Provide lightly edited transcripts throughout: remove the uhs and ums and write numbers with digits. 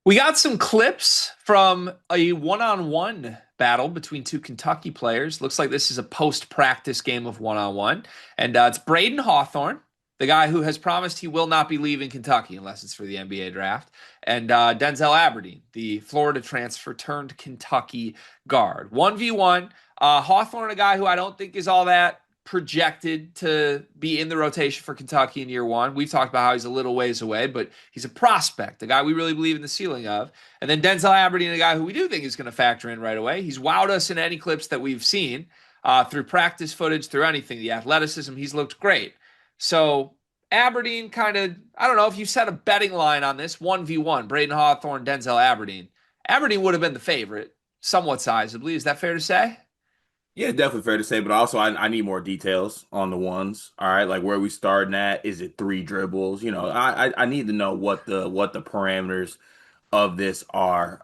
We got some clips from a one-on-one battle between two Kentucky players. Looks like this is a post-practice game of one-on-one. And it's Braydon Hawthorne, the guy who has promised he will not be leaving Kentucky unless it's for the NBA draft, and Denzel Aberdeen, the Florida transfer turned Kentucky guard. 1v1. Hawthorne, a guy who I don't think is all that projected to be in the rotation for Kentucky in year one. We've talked about how he's a little ways away, but he's a prospect, a guy we really believe in the ceiling of. And then Denzel Aberdeen, a guy who we do think is going to factor in right away. He's wowed us in any clips that we've seen through practice footage, through anything. The athleticism, he's looked great. So Aberdeen kind of, I don't know if you set a betting line on this 1v1, Braydon Hawthorne, Denzel Aberdeen. Aberdeen would have been the favorite, somewhat sizably. Is that fair to say? Yeah, definitely fair to say, but also I need more details on the ones. All right, like where we starting at? Is it three dribbles? I need to know what the parameters of this are.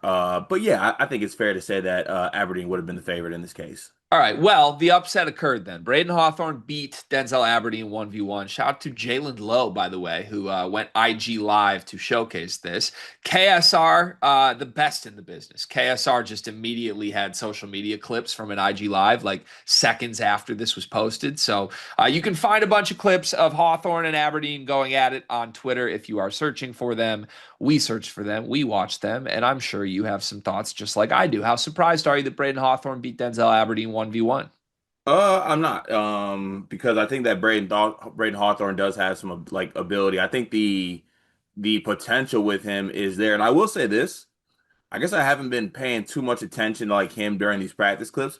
But yeah, I think it's fair to say that Aberdeen would have been the favorite in this case. All right. Well, the upset occurred then. Braden Hawthorne beat Denzel Aberdeen 1v1. Shout out to Jalen Lowe, by the way, who went IG live to showcase this. KSR, the best in the business. KSR just immediately had social media clips from an IG live like seconds after this was posted. So you can find a bunch of clips of Hawthorne and Aberdeen going at it on Twitter if you are searching for them. We searched for them, we watched them, and I'm sure you have some thoughts just like I do. How surprised are you that Braden Hawthorne beat Denzel Aberdeen 1v1? I'm not, because I think that Braden Hawthorne does have some like ability. I think the potential with him is there, and I will say this. I guess I haven't been paying too much attention to like him during these practice clips.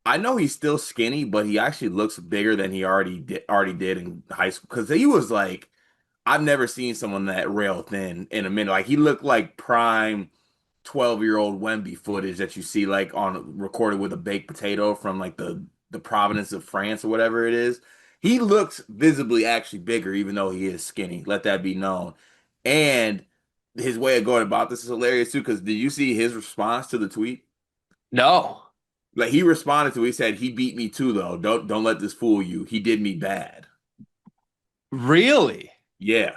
I know he's still skinny, but he actually looks bigger than he already did in high school. Because he was like, I've never seen someone that rail thin in a minute. Like he looked like prime 12-year-old Wemby footage that you see like on recorded with a baked potato from like the Providence of France or whatever it is. He looks visibly actually bigger, even though he is skinny. Let that be known. And his way of going about this is hilarious too. Because did you see his response to the tweet? No. Like he responded to it, he said, "He beat me too, though. Don't let this fool you. He did me bad." Really? Yeah,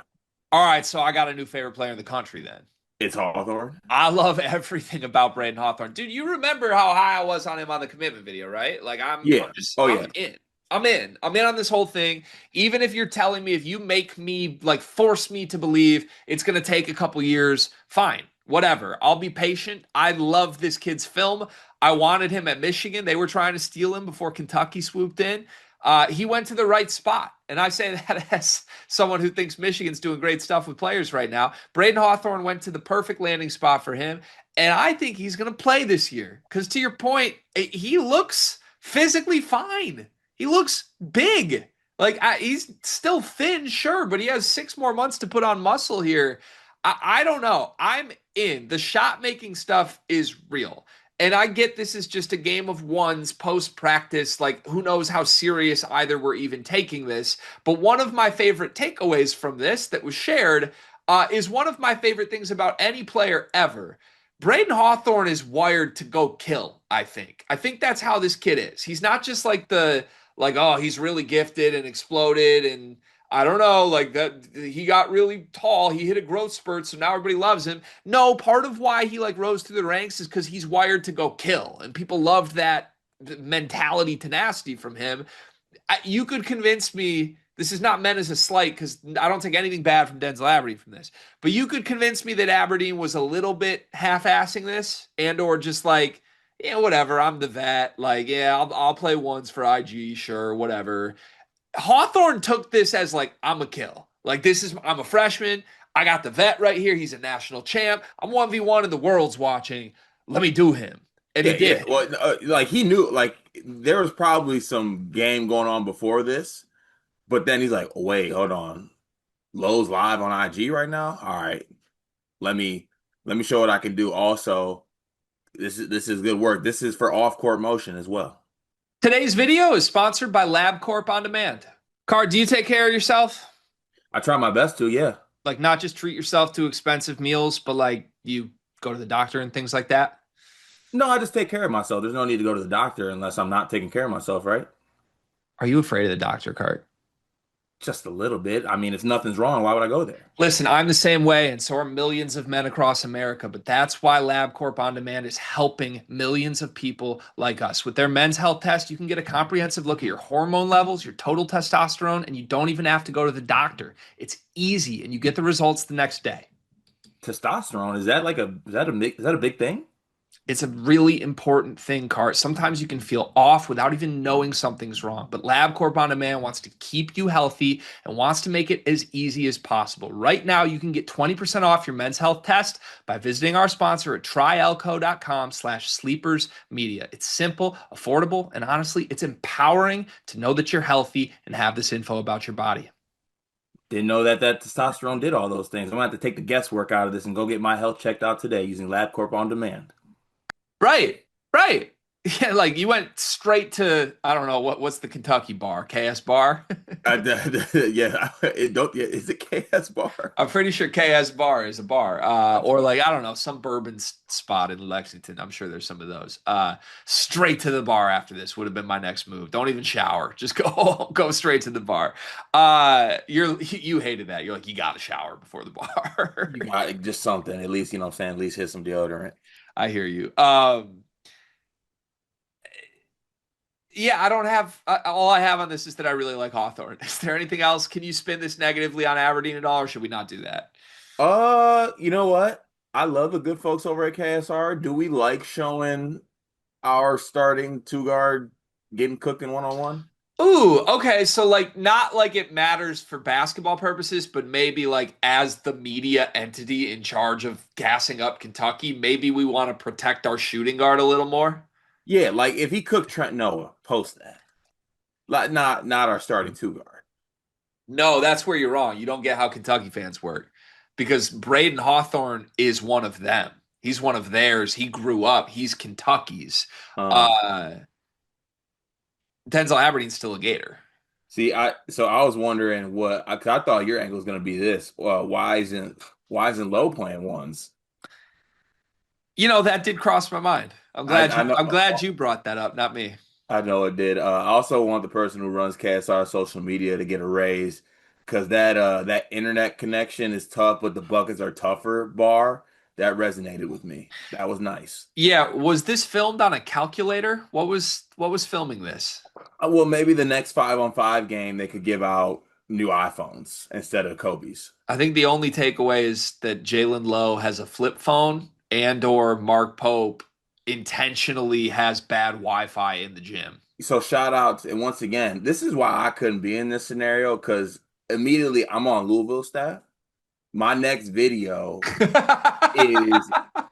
All right, so I got a new favorite player in the country then. it's Hawthorne. I love everything about Braden Hawthorne. Dude, you remember how high I was on him on the commitment video, right? Like I'm Yeah. I'm just Oh I'm yeah. in. I'm in. I'm in on this whole thing. Even if you're telling me if you make me like force me to believe it's going to take a couple years, fine. Whatever. I'll be patient. I love this kid's film. I wanted him at Michigan. They were trying to steal him before Kentucky swooped in. He went to the right spot. And I say that as someone who thinks Michigan's doing great stuff with players right now. Braden Hawthorne went to the perfect landing spot for him. And I think he's going to play this year. Because to your point, he looks physically fine. He looks big. He's still thin, sure, but he has 6 more months to put on muscle here. I don't know. I'm in. The shot making stuff is real. And I get this is just a game of ones post practice. Like, who knows how serious either were even taking this. But one of my favorite takeaways from this that was shared is one of my favorite things about any player ever. Braden Hawthorne is wired to go kill, I think. I think that's how this kid is. He's not just oh, he's really gifted and exploded and I don't know, like that he got really tall, he hit a growth spurt, so now everybody loves him. No, part of why he like rose through the ranks is because he's wired to go kill, and people loved that mentality, tenacity from him. You could convince me this is not meant as a slight because I don't take anything bad from Denzel Aberdeen from this, but you could convince me that Aberdeen was a little bit half-assing this and or just like, yeah, whatever, I'm the vet. Like, yeah, I'll play ones for IG, sure, whatever. Hawthorne took this as like, I'm a kill. Like, I'm a freshman. I got the vet right here. He's a national champ. I'm 1v1 and the world's watching. Let me do him. And he Yeah, yeah. did. Well, like he knew, like there was probably some game going on before this, but then he's like, oh, "Wait, hold on. Lowe's live on IG right now. All right, let me let me show what I can do." Also, this is good work. This is for off court motion as well. Today's video is sponsored by LabCorp On Demand. Card, do you take care of yourself? I try my best to. Yeah. Like, not just treat yourself to expensive meals, but like you go to the doctor and things like that? No, I just take care of myself. There's no need to go to the doctor unless I'm not taking care of myself, right? Are you afraid of the doctor, Cart? Just a little bit. I mean, if nothing's wrong, why would I go there? Listen, I'm the same way, and so are millions of men across America. But that's why LabCorp On Demand is helping millions of people like us. With their men's health test, you can get a comprehensive look at your hormone levels, your total testosterone, and you don't even have to go to the doctor. It's easy, and you get the results the next day. Testosterone, is that like is that a big thing? It's a really important thing, Cart. Sometimes you can feel off without even knowing something's wrong. But LabCorp On Demand wants to keep you healthy and wants to make it as easy as possible. Right now, you can get 20% off your men's health test by visiting our sponsor at tryelco.com/sleepersmedia. It's simple, affordable, and honestly, it's empowering to know that you're healthy and have this info about your body. Didn't know that testosterone did all those things. I'm gonna have to take the guesswork out of this and go get my health checked out today using LabCorp On Demand. Right, right. Yeah, like you went straight to, I don't know, what's the Kentucky bar? KS bar? Yeah, yeah, is it KS Bar? I'm pretty sure KS Bar is a bar, or like I don't know, some bourbon spot in Lexington. I'm sure there's some of those. Straight to the bar after this would have been my next move. Don't even shower, just go go straight to the bar. You hated that. You're like you got to shower before the bar. You got just something, at least, you know what I'm saying? At least hit some deodorant. I hear you. Yeah, I don't have all I have on this is that I really like Hawthorne. Is there anything else? Can you spin this negatively on Aberdeen at all, or should we not do that? You know what? I love the good folks over at KSR. Do we like showing our starting two guard getting cooked in one-on-one? Ooh, okay. So like not like it matters for basketball purposes, but maybe like as the media entity in charge of gassing up Kentucky, maybe we want to protect our shooting guard a little more. Yeah, like if he cooked Trent Noah, post that. Like not our starting two guard. No, that's where you're wrong. You don't get how Kentucky fans work. Because Braydon Hawthorne is one of them. He's one of theirs. He grew up. He's Kentucky's. Uh, Uh Denzel Aberdeen's still a Gator. See, I was wondering 'cause I thought your angle was gonna be this. Why isn't Low playing ones? You know, that did cross my mind. I know I'm glad you brought that up, not me. I know it did. I also want the person who runs KSR social media to get a raise because that internet connection is tough, but the buckets are tougher bar. That resonated with me. That was nice. Yeah, was this filmed on a calculator? What was filming this? Well, maybe the next 5-on-5 game they could give out new iPhones instead of Kobe's. I think the only takeaway is that Jalen Lowe has a flip phone and or Mark Pope intentionally has bad Wi-Fi in the gym. So shout out and once again, this is why I couldn't be in this scenario because immediately I'm on Louisville staff. My next video is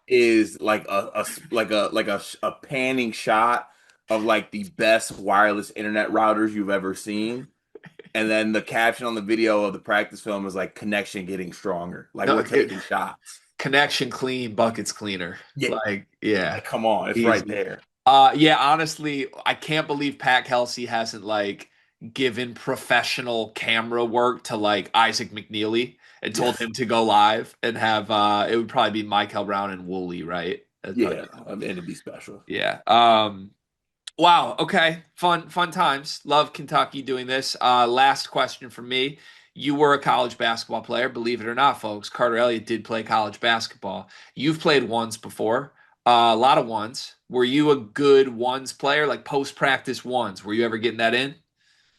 is like a panning shot of like the best wireless internet routers you've ever seen. And then the caption on the video of the practice film is like connection getting stronger. Like No, we're taking shots. connection clean, buckets cleaner. Yeah, Like, yeah, like come on, it's right easy. there. Yeah, honestly, I can't believe Pat Kelsey hasn't like given professional camera work to like Isaac McNeely and told Yes. him to go live and have it would probably be Michael Brown and Wooly, right? That'd probably Yeah, be I mean, it'd be special. yeah. Wow, okay. Fun times. Love Kentucky doing this. Last question from me. You were a college basketball player, believe it or not, folks. Carter Elliott did play college basketball. You've played ones before, a lot of ones. Were you a good ones player, like post practice ones? Were you ever getting that in?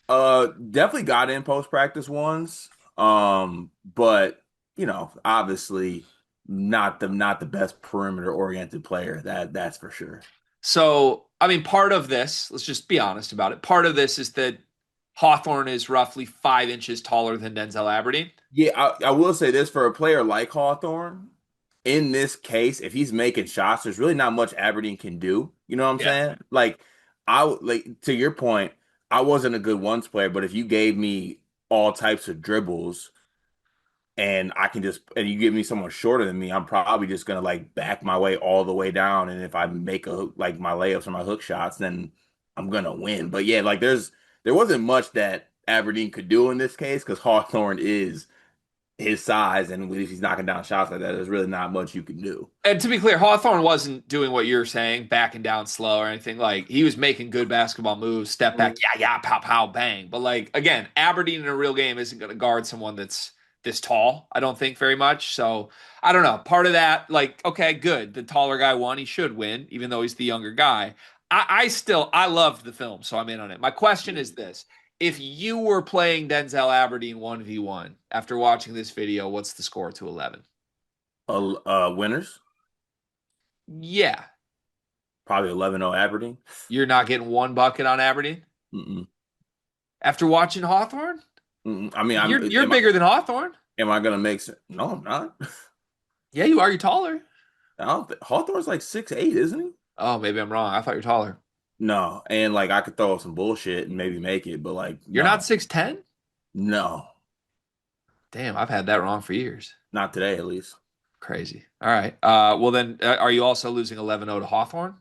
Definitely got in post practice ones. But obviously not the best perimeter oriented player. That's for sure. So, I mean, part of this, let's just be honest about it. Part of this is that Hawthorne is roughly 5 inches taller than Denzel Aberdeen. Yeah, I will say this for a player like Hawthorne, in this case, if he's making shots, there's really not much Aberdeen can do. You know what I'm Yeah. saying? Like, like to your point, I wasn't a good ones player, but if you gave me all types of dribbles and you give me someone shorter than me, I'm probably just gonna like back my way all the way down. And if I make like my layups or my hook shots, then I'm gonna win. But yeah, like there wasn't much that Aberdeen could do in this case because Hawthorne is his size, and if he's knocking down shots like that, there's really not much you can do. And to be clear, Hawthorne wasn't doing what you're saying, backing down slow or anything. Like he was making good basketball moves, step back, yeah, yeah, pow, pow, bang. But like again, Aberdeen in a real game isn't going to guard someone that's this tall. I don't think very much. So I don't know. Part of that, like, okay, good. The taller guy won. He should win, even though he's the younger guy. I loved the film, so I'm in on it. My question is this: if you were playing Denzel Aberdeen 1v1 after watching this video, what's the score to 11? Winners, Yeah. probably 11-0 Aberdeen. You're not getting one bucket on Aberdeen Mm-mm. after watching Hawthorne? Mm-mm. I mean, You're bigger than Hawthorne. am I gonna make sense? No, I'm not. Yeah, you are. You're taller. I don't think Hawthorne's like 6'8", isn't he? Oh, maybe I'm wrong. I thought you're taller. No, and like I could throw some bullshit and maybe make it, but like You're not no, 6'10"? no, Damn, I've had that wrong for years. not today at least. Crazy. All right. Well then, are you also losing 11-0 to Hawthorne?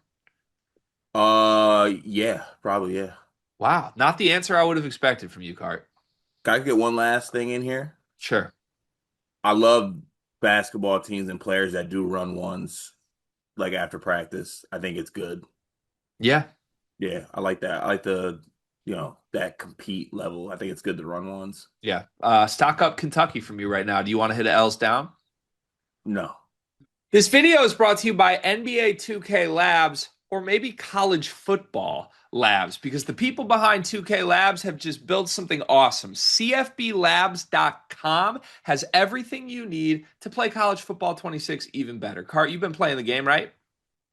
Yeah, probably yeah. Wow, not the answer I would have expected from you, Cart. Can I get one last thing in here? Sure. I love basketball teams and players that do run ones like after practice. I think it's good. Yeah. Yeah, I like that. I like that compete level. I think it's good to run ones. Yeah. Stock up Kentucky from you right now. Do you want to hit L's down? No. This video is brought to you by NBA 2K Labs or maybe college football labs because the people behind 2K Labs have just built something awesome. CFBLabs.com has everything you need to play college football 26 even better. Cart, you've been playing the game, right?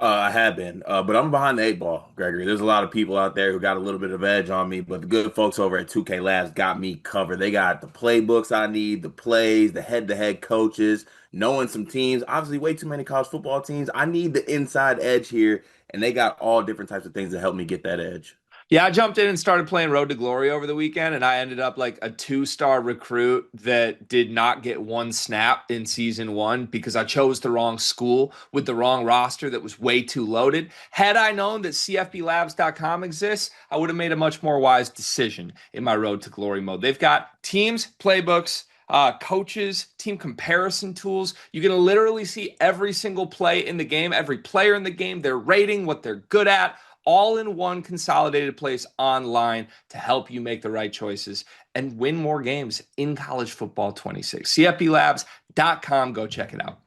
I have been, but I'm behind the eight ball, Gregory. There's a lot of people out there who got a little bit of edge on me, but the good folks over at 2K Labs got me covered. They got the playbooks I need, the plays, the head-to-head coaches, knowing some teams. Obviously, way too many college football teams. I need the inside edge here, and they got all different types of things to help me get that edge. Yeah, I jumped in and started playing Road to Glory over the weekend, and I ended up like a two-star recruit that did not get one snap in season one because I chose the wrong school with the wrong roster that was way too loaded. Had I known that CFBLabs.com exists, I would have made a much more wise decision in my Road to Glory mode. They've got teams, playbooks, coaches, team comparison tools. You can literally see every single play in the game, every player in the game, their rating, what they're good at, all in one consolidated place online to help you make the right choices and win more games in college football 26. CFBLabs.com. Go check it out.